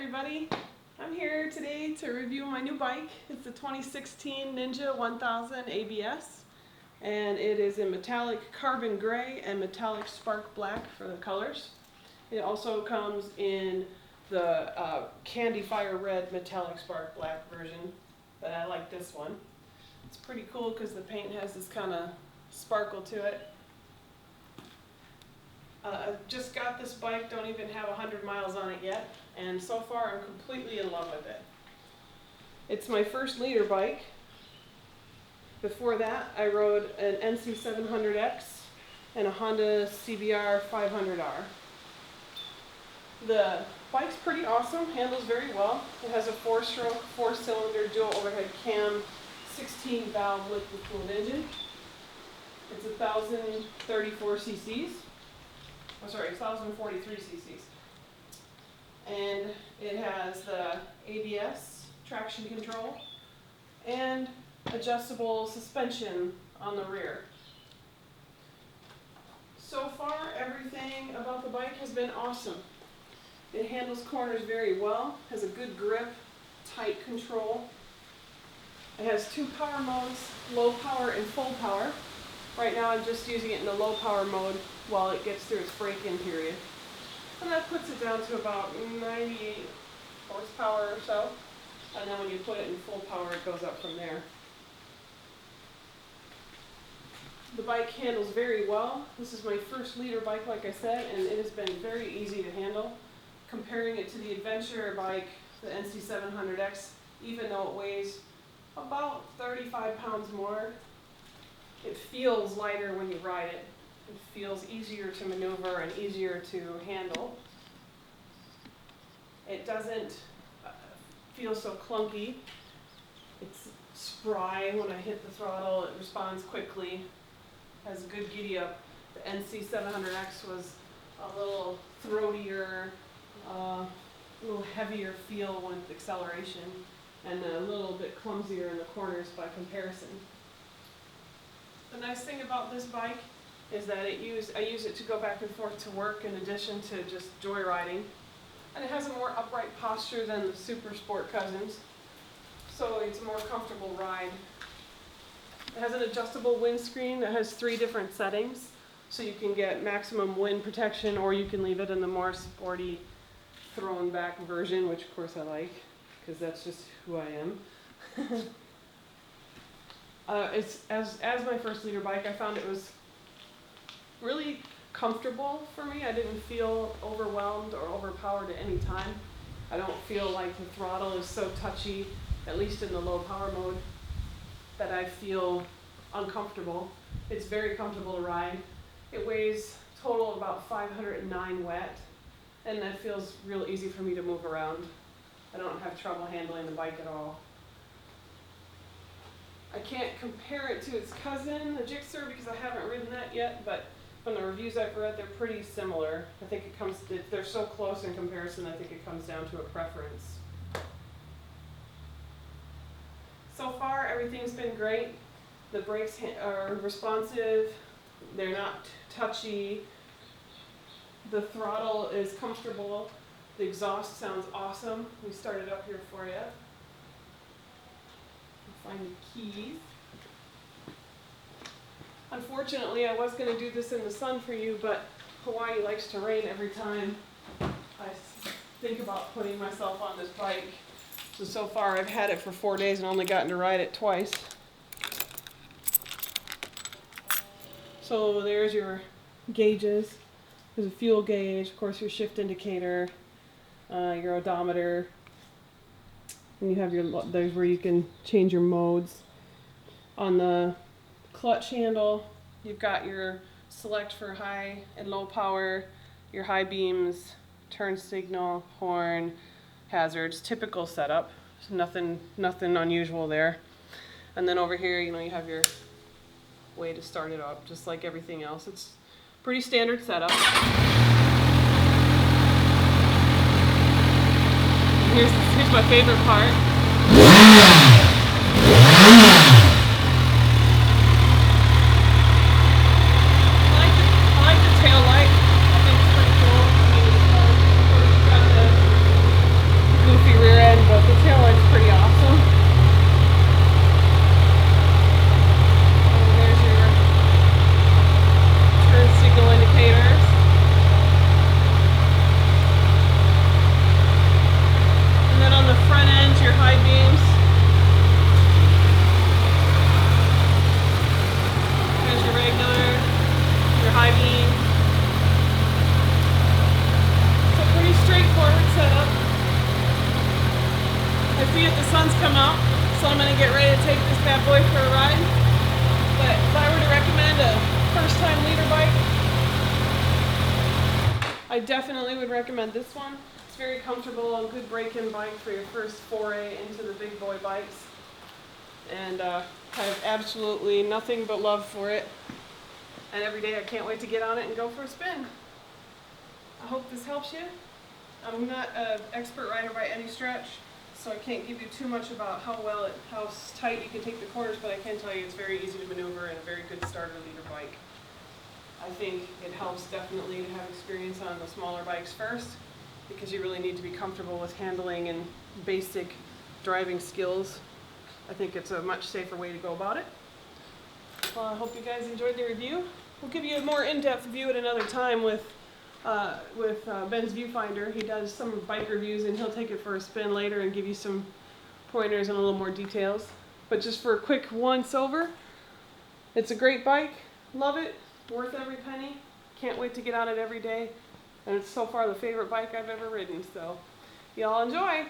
everybody. I'm here today to review my new bike. It's the 2016 Ninja 1000 ABS, and it is in metallic carbon gray and metallic spark black for the colors. It also comes in the candy fire red metallic spark black version, but I like this one. It's pretty cool because the paint has this kind of sparkle to it. I just got this bike, don't even have 100 miles on it yet, and so far I'm completely in love with it. It's my first liter bike. Before that, I rode an NC 700X and a Honda CBR 500R. The bike's pretty awesome, handles very well. It has a 4-stroke, 4-cylinder dual overhead cam, 16-valve liquid-cooled engine. It's 1,034 cc's. Oh, sorry, 1,043 cc's. And it has the ABS, traction control, and adjustable suspension on the rear. So far, everything about the bike has been awesome. It handles corners very well, has a good grip, tight control. It has 2 power modes, low power and full power. Right now I'm just using it in the low power mode while it gets through its break-in period. And that puts it down to about 98 horsepower or so. And then when you put it in full power, it goes up from there. The bike handles very well. This is my first liter bike, like I said, and it has been very easy to handle. Comparing it to the adventure bike, the NC 700X, even though it weighs about 35 pounds more, it feels lighter when you ride it. It feels easier to maneuver and easier to handle. It doesn't feel so clunky. It's spry when I hit the throttle. It responds quickly, has a good giddy up. The NC 700X was a little throatier, a little heavier feel with acceleration, and a little bit clumsier in the corners by comparison. The nice thing about this bike is that I use it to go back and forth to work in addition to just joyriding. And it has a more upright posture than the Super Sport cousins, so it's a more comfortable ride. It has an adjustable windscreen that has 3 different settings, so you can get maximum wind protection, or you can leave it in the more sporty thrown back version, which of course I like, because that's just who I am. As my first liter bike, I found it was really comfortable for me. I didn't feel overwhelmed or overpowered at any time. I don't feel like the throttle is so touchy, at least in the low power mode, that I feel uncomfortable. It's very comfortable to ride. It weighs total about 509 wet, and that feels real easy for me to move around. I don't have trouble handling the bike at all. I can't compare it to its cousin, the Gixxer, because I haven't ridden that yet, but from the reviews I've read, they're pretty similar. I think they're so close in comparison, I think it comes down to a preference. So far, everything's been great. The brakes are responsive, they're not touchy, the throttle is comfortable, the exhaust sounds awesome. We start it up here for you. Find the keys. Unfortunately, I was going to do this in the sun for you, but Hawaii likes to rain every time I think about putting myself on this bike. So far I've had it for 4 days and only gotten to ride it twice. So there's your gauges. There's a fuel gauge, of course your shift indicator, your odometer, and you have there's where you can change your modes. On the clutch handle, you've got your select for high and low power, your high beams, turn signal, horn, hazards, typical setup. So nothing unusual there. And then over here, you have your way to start it up, just like everything else. It's pretty standard setup. Here's my favorite part. I like the tail light. I think it's pretty cool. I mean, the sun's come out, so I'm gonna get ready to take this bad boy for a ride. But if I were to recommend a first-time leader bike, I definitely would recommend this one. It's very comfortable, a good break-in bike for your first foray into the big boy bikes. And I have absolutely nothing but love for it. And every day I can't wait to get on it and go for a spin. I hope this helps you. I'm not an expert rider by any stretch, so I can't give you too much about how tight you can take the corners, but I can tell you it's very easy to maneuver and a very good starter leader bike. I think it helps definitely to have experience on the smaller bikes first, because you really need to be comfortable with handling and basic driving skills. I think it's a much safer way to go about it. Well, I hope you guys enjoyed the review. We'll give you a more in-depth view at another time with Ben's Viewfinder. He does some bike reviews and he'll take it for a spin later and give you some pointers and a little more details. But just for a quick once over, it's a great bike. Love it. Worth every penny. Can't wait to get on it every day. And it's so far the favorite bike I've ever ridden. So y'all enjoy.